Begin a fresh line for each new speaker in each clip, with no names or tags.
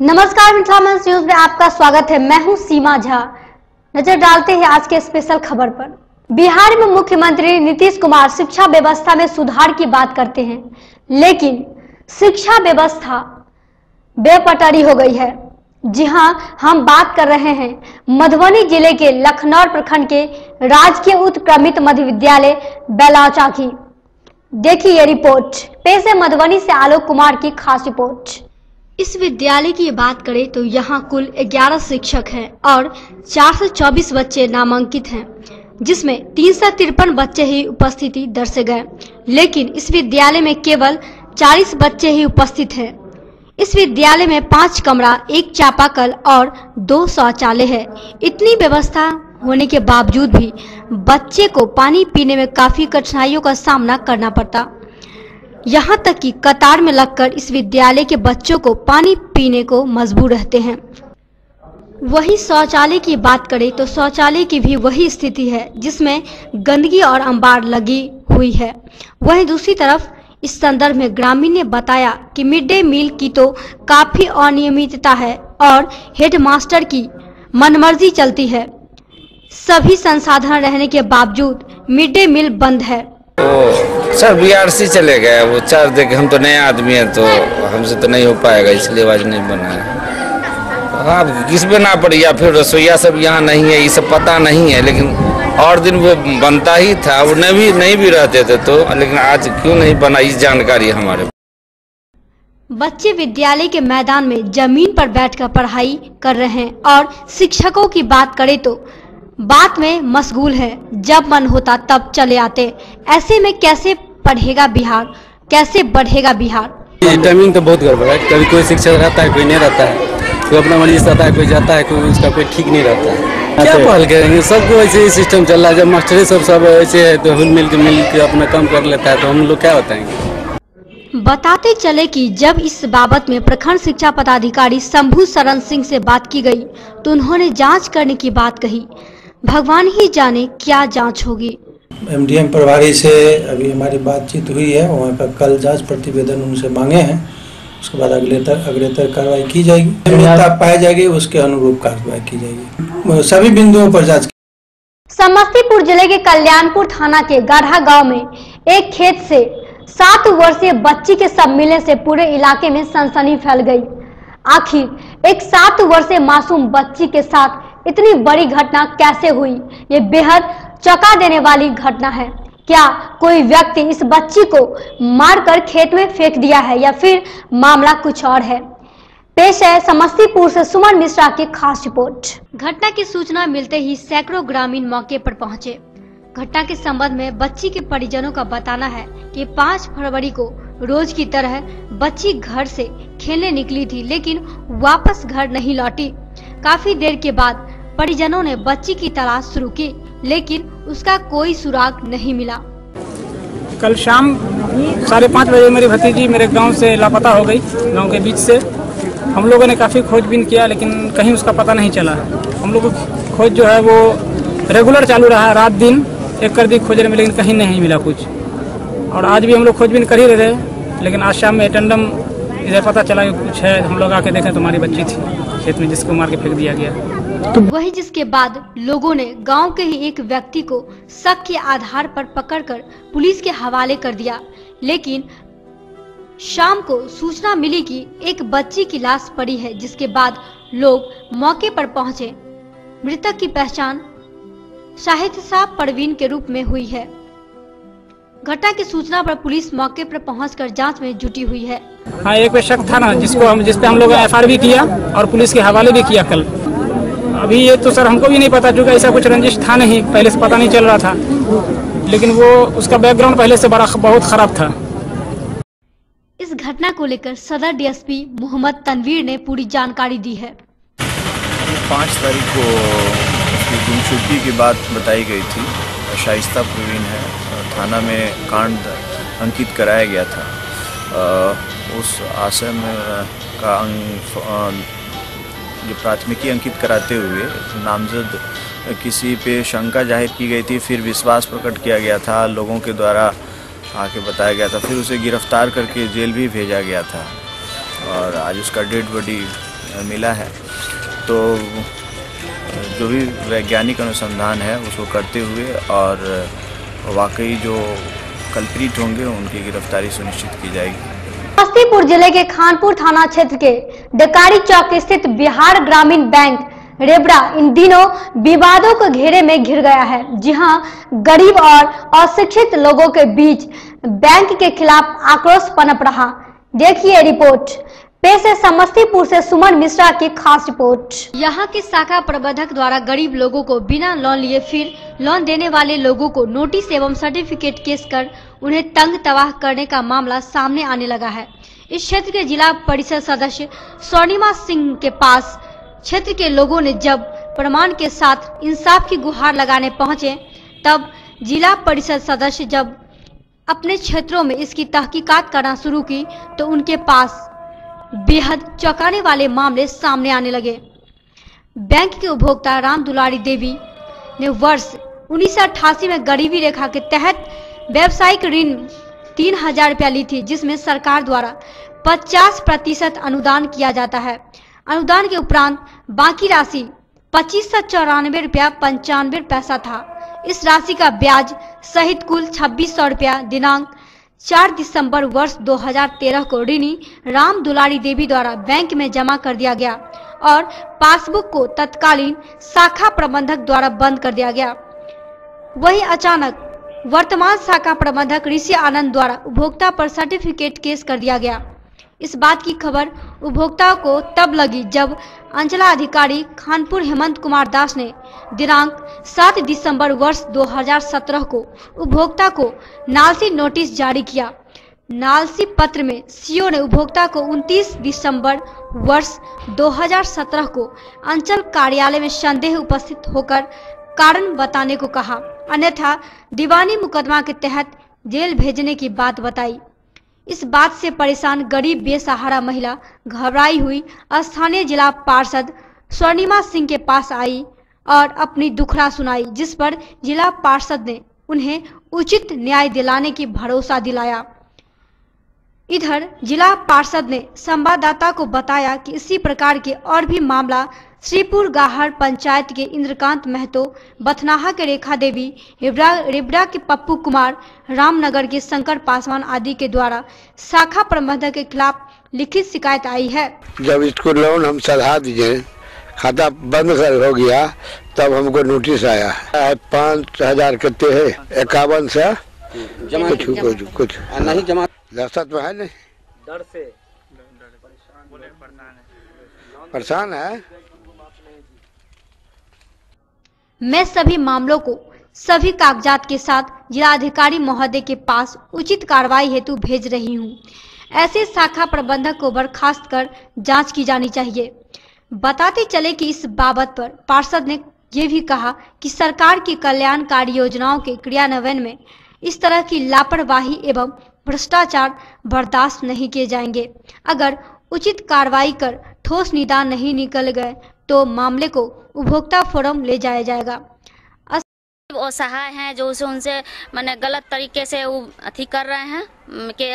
नमस्कार, मिथिला मंच न्यूज में आपका स्वागत है। मैं हूं सीमा झा। नजर डालते हैं आज के स्पेशल खबर पर। बिहार में मुख्यमंत्री नीतीश कुमार शिक्षा व्यवस्था में सुधार की बात करते हैं, लेकिन शिक्षा व्यवस्था बेपटरी हो गई है। जी हां, हम बात कर रहे हैं मधुबनी जिले के लखनौर प्रखंड के राजकीय उत्क्रमित मध्य विद्यालय बेलौचा की। देखिए ये रिपोर्ट। पेश है मधुबनी से आलोक कुमार की खास रिपोर्ट। इस विद्यालय की बात करें तो यहाँ कुल 11 शिक्षक हैं और 424 बच्चे नामांकित हैं, जिसमें 353 बच्चे ही उपस्थिति दर्शे गए। लेकिन इस विद्यालय में केवल 40 बच्चे ही उपस्थित हैं। इस विद्यालय में 5 कमरा, 1 चापाकल और 2 शौचालय है। इतनी व्यवस्था होने के बावजूद भी बच्चे को पानी पीने में काफी कठिनाइयों का सामना करना पड़ता। यहाँ तक कि कतार में लगकर इस विद्यालय के बच्चों को पानी पीने को मजबूर रहते हैं। वही शौचालय की बात करें तो शौचालय की भी वही स्थिति है, जिसमें गंदगी और अंबार लगी हुई है। वहीं दूसरी तरफ इस संदर्भ में ग्रामीण ने बताया कि मिड डे मील की तो काफी अनियमितता है और हेडमास्टर की मनमर्जी चलती है। सभी संसाधन रहने के बावजूद मिड डे मील बंद है।
सर बिहार से चले गए, वो चार्ज देके हम तो नए आदमी हैं तो हमसे तो नहीं हो पाएगा, इसलिए आवाज नहीं बना है। हाँ, किस पे ना पड़ी या फिर रसोईया सब यहाँ नहीं है, ये सब पता नहीं है। लेकिन और दिन वो बनता ही था, वो नहीं भी रहते थे तो, लेकिन आज क्यों नहीं बना इस जानकारी हमारे।
बच्चे विद्यालय के मैदान में जमीन पर बैठकर पढ़ाई कर रहे हैं और शिक्षकों की बात करें तो बात में मशगूल है। जब मन होता तब चले आते। ऐसे में कैसे पढ़ेगा बिहार, कैसे बढ़ेगा बिहार?
टाइमिंग तो बहुत गड़बड़ है। कभी कोई शिक्षक रहता है, कोई नहीं रहता है, कोई अपना मर्जी से आता है, कोई जाता है, कोई उसका कोई ठीक नहीं रहता है। क्या पहल करेंगे? सबको ऐसे ही सिस्टम चल रहा है। जब मास्टरी सब ऐसे है तो मिल के अपना काम कर लेता है, तो हम लोग क्या बताएंगे?
बताते चले कि जब इस बाबत में प्रखंड शिक्षा पदाधिकारी शंभू शरण सिंह से बात की गई तो उन्होंने जांच करने की बात कही। भगवान ही जाने क्या जांच होगी।
एमडीएम प्रभारी से अभी हमारी बातचीत हुई है, वहाँ का कल जांच प्रतिवेदन उनसे मांगे हैं। उसके बाद अग्रेतर कार्रवाई की जाएगी, पाई जाएगी उसके अनुरूप कार्रवाई की जाएगी। सभी बिंदुओं पर जांच।
समस्तीपुर जिले के कल्याणपुर थाना के गढ़ा गांव में एक खेत से 7 वर्षीय बच्ची के शव मिलने से पूरे इलाके में सनसनी फैल गई। आखिर एक 7 वर्षीय मासूम बच्ची के साथ इतनी बड़ी घटना कैसे हुई? ये बेहद चौंका देने वाली घटना है। क्या कोई व्यक्ति इस बच्ची को मारकर खेत में फेंक दिया है या फिर मामला कुछ और है? पेश है समस्तीपुर से सुमन मिश्रा की खास रिपोर्ट। घटना की सूचना मिलते ही सैकड़ों ग्रामीण मौके पर पहुंचे। घटना के संबंध में बच्ची के परिजनों का बताना है कि 5 फरवरी को रोज की तरह बच्ची घर से खेलने निकली थी, लेकिन वापस घर नहीं लौटी। काफी देर के बाद परिजनों ने बच्ची की तलाश शुरू की, लेकिन उसका कोई सुराग नहीं मिला।
कल शाम 5:30 बजे मेरी भतीजी मेरे गांव से लापता हो गई। गांव के बीच से हम लोगों ने काफ़ी खोजबीन किया, लेकिन कहीं उसका पता नहीं चला। हम लोग खोज जो है वो रेगुलर चालू रहा, रात दिन एक कर दी खोजने में, लेकिन कहीं नहीं मिला कुछ। और आज भी हम लोग खोजबीन कर ही रहे थे, लेकिन आज शाम में टेंडम इधर पता चला कि कुछ है। हम लोग आके देखें तो हमारी बच्ची थी खेत में, जिसको मार के फेंक दिया गया।
वही जिसके बाद लोगों ने गांव के ही एक व्यक्ति को शक के आधार पर पकड़कर पुलिस के हवाले कर दिया। लेकिन शाम को सूचना मिली कि एक बच्ची की लाश पड़ी है, जिसके बाद लोग मौके पर पहुंचे। मृतक की पहचान शाहिद साहब परवीन के रूप में हुई है। घटना की सूचना पर पुलिस मौके पर पहुंचकर जांच में जुटी हुई है।
हाँ, एक पे शक था ना, जिस पे हम लोग एफआईआर भी किया और पुलिस के हवाले भी किया कल। अभी ये तो सर हमको भी नहीं पता, क्योंकि ऐसा कुछ रंजिश था नहीं, पहले से पता नहीं चल रहा था। लेकिन वो उसका बैकग्राउंड पहले से बहुत खराब था।
इस घटना को लेकर सदर डीएसपी मोहम्मद तनवीर ने पूरी जानकारी दी है।
5 तारीख को उसकी गुमशुदगी की बात बताई गई थी। शाइस्ता परवीन है, थाना में कांड अंकित कराया गया था। उस आशय में का जो प्राथमिकी अंकित कराते हुए नामजद किसी पे शंका जाहिर की गई थी, फिर विश्वास प्रकट किया गया था, लोगों के द्वारा आके बताया गया था, फिर उसे गिरफ्तार करके जेल भी भेजा गया था। और आज उसका डेड बॉडी मिला है। तो जो भी वैज्ञानिक अनुसंधान है उसको करते हुए और वाकई जो कल्प्रिट होंगे उनकी गिरफ्तारी सुनिश्चित की जाएगी।
समस्तीपुर जिले के खानपुर थाना क्षेत्र के डकारी चौक स्थित बिहार ग्रामीण बैंक रेबड़ा इन दिनों विवादों के घेरे में घिर गया है। जी हां, गरीब और अशिक्षित लोगों के बीच बैंक के खिलाफ आक्रोश पनप रहा। देखिए रिपोर्ट। पेश है समस्तीपुर से सुमन मिश्रा की खास रिपोर्ट। यहाँ के शाखा प्रबंधक द्वारा गरीब लोगों को बिना लोन लिए फिर लोन देने वाले लोगों को नोटिस एवं सर्टिफिकेट केस कर उन्हें तंग तबाह करने का मामला सामने आने लगा है। इस क्षेत्र के जिला परिषद सदस्य स्वर्णिमा सिंह के पास क्षेत्र के लोगों ने जब प्रमाण के साथ इंसाफ की गुहार लगाने पहुंचे, तब जिला परिषद सदस्य जब अपने क्षेत्रों में इसकी तहकीकात करना शुरू की तो उनके पास बेहद चौंकाने वाले मामले सामने आने लगे। बैंक के उपभोक्ता राम दुलारी देवी ने वर्ष 1988 में गरीबी रेखा के तहत व्यवसायिक ऋण 3000 रुपया ली थी, जिसमें सरकार द्वारा 50% अनुदान किया जाता है। अनुदान के उपरांत बाकी राशि 2594 रुपया 95 पैसा था। इस राशि का ब्याज सहित कुल 2600 रुपया दिनांक 4 दिसंबर वर्ष 2013 को ऋणी राम दुलारी देवी द्वारा बैंक में जमा कर दिया गया और पासबुक को तत्कालीन शाखा प्रबंधक द्वारा बंद कर दिया गया। वहीं अचानक वर्तमान शाखा प्रबंधक ऋषि आनंद द्वारा उपभोक्ता पर सर्टिफिकेट केस कर दिया गया। इस बात की खबर उपभोक्ता को तब लगी जब अंचलाधिकारी खानपुर हेमंत कुमार दास ने दिनांक 7 दिसंबर वर्ष 2017 को उपभोक्ता को नालसी नोटिस जारी किया। नालसी पत्र में सीओ ने उपभोक्ता को 29 दिसंबर वर्ष 2017 को अंचल कार्यालय में संदेह उपस्थित होकर कारण बताने को कहा, अन्यथा दीवानी मुकदमा के तहत जेल भेजने की बात बताई। इस बात से परेशान गरीब बेसहारा महिला घबराई हुई स्थानीय जिला पार्षद स्वर्णिमा सिंह के पास आई और अपनी दुखड़ा सुनाई, जिस पर जिला पार्षद ने उन्हें उचित न्याय दिलाने की भरोसा दिलाया। इधर जिला पार्षद ने संवाददाता को बताया कि इसी प्रकार के और भी मामला श्रीपुर गाहर पंचायत के इंद्रकांत महतो, बथनाहा के रेखा देवी, रेबड़ा के पप्पू कुमार, रामनगर के शंकर पासवान आदि के द्वारा शाखा प्रबंधक के खिलाफ लिखित शिकायत आई है।
जब इसको लोन हम सधा दिए, खाता बंद कर हो गया, तब हमको नोटिस आया है 5000 कितने है 51 से कुछ नहीं जमा दस्खत में है, नहीं डर से परेशान है।
मैं सभी मामलों को सभी कागजात के साथ जिलाधिकारी महोदय के पास उचित कार्रवाई हेतु भेज रही हूं। ऐसे शाखा प्रबंधक को बर्खास्त कर जांच की जानी चाहिए। बताते चले कि इस बाबत पर पार्षद ने ये भी कहा कि सरकार की कल्याणकारी योजनाओं के क्रियान्वयन में इस तरह की लापरवाही एवं भ्रष्टाचार बर्दाश्त नहीं किए जाएंगे। अगर उचित कार्रवाई कर ठोस निदान नहीं निकल गए तो मामले को उपभोक्ता फोरम ले जाया जाएगा।
असहाय हैं जो उनसे मैंने गलत तरीके से वो अथी कर रहे हैं कि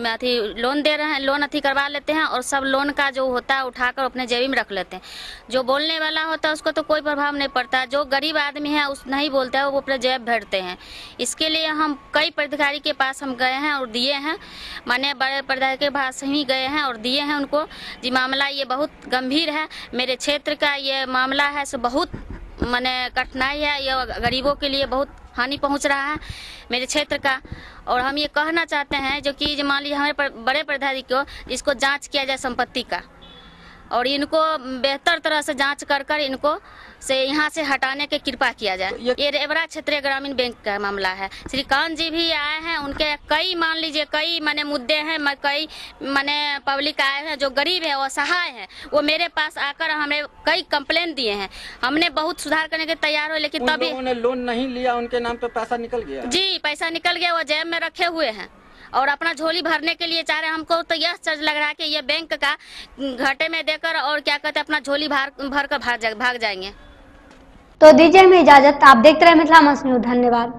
अथी लोन दे रहे हैं, लोन अथी करवा लेते हैं और सब लोन का जो होता है उठाकर अपने जेबी में रख लेते हैं। जो बोलने वाला होता है उसको तो कोई प्रभाव नहीं पड़ता, जो गरीब आदमी है उस नहीं बोलता है वो अपने जेब भरते हैं। इसके लिए हम कई पदाधिकारी के पास हम गए हैं और दिए हैं, माने बड़े पदाधिकारी के पास ही गए हैं और दिए हैं उनको। जी मामला ये बहुत गंभीर है, मेरे क्षेत्र का ये मामला है सो बहुत माने कठिनाई है, ये गरीबों के लिए बहुत हानि पहुंच रहा है मेरे क्षेत्र का। और हम ये कहना चाहते हैं जो कि मान लीजिए हमारे बड़े प्रधानी को इसको जांच किया जाए संपत्ति का और इनको बेहतर तरह से जांच कर इनको से यहाँ से हटाने की कृपा किया जाए। ये रेबड़ा क्षेत्रीय ग्रामीण बैंक का मामला है। श्रीकांत जी भी आए हैं, उनके कई मान लीजिए कई माने मुद्दे हैं, कई माने पब्लिक आए हैं जो गरीब है, असहाय है, वो मेरे पास आकर हमें कई कंप्लेन दिए हैं। हमने बहुत सुधार करने के तैयार हो, लेकिन तभी
उन्होंने लोन नहीं लिया, उनके नाम पे पैसा निकल गया।
जी पैसा निकल गया, वो जेब में रखे हुए हैं और अपना झोली भरने के लिए चाह रहे हैं। हमको तो यह चर्च लग रहा है कि ये बैंक का घाटे में देकर और क्या कहते हैं अपना झोली भर कर भाग जाएंगे।
तो दीजिए हमें इजाजत। आप देखते रहे मिथिला मंच न्यूज। धन्यवाद।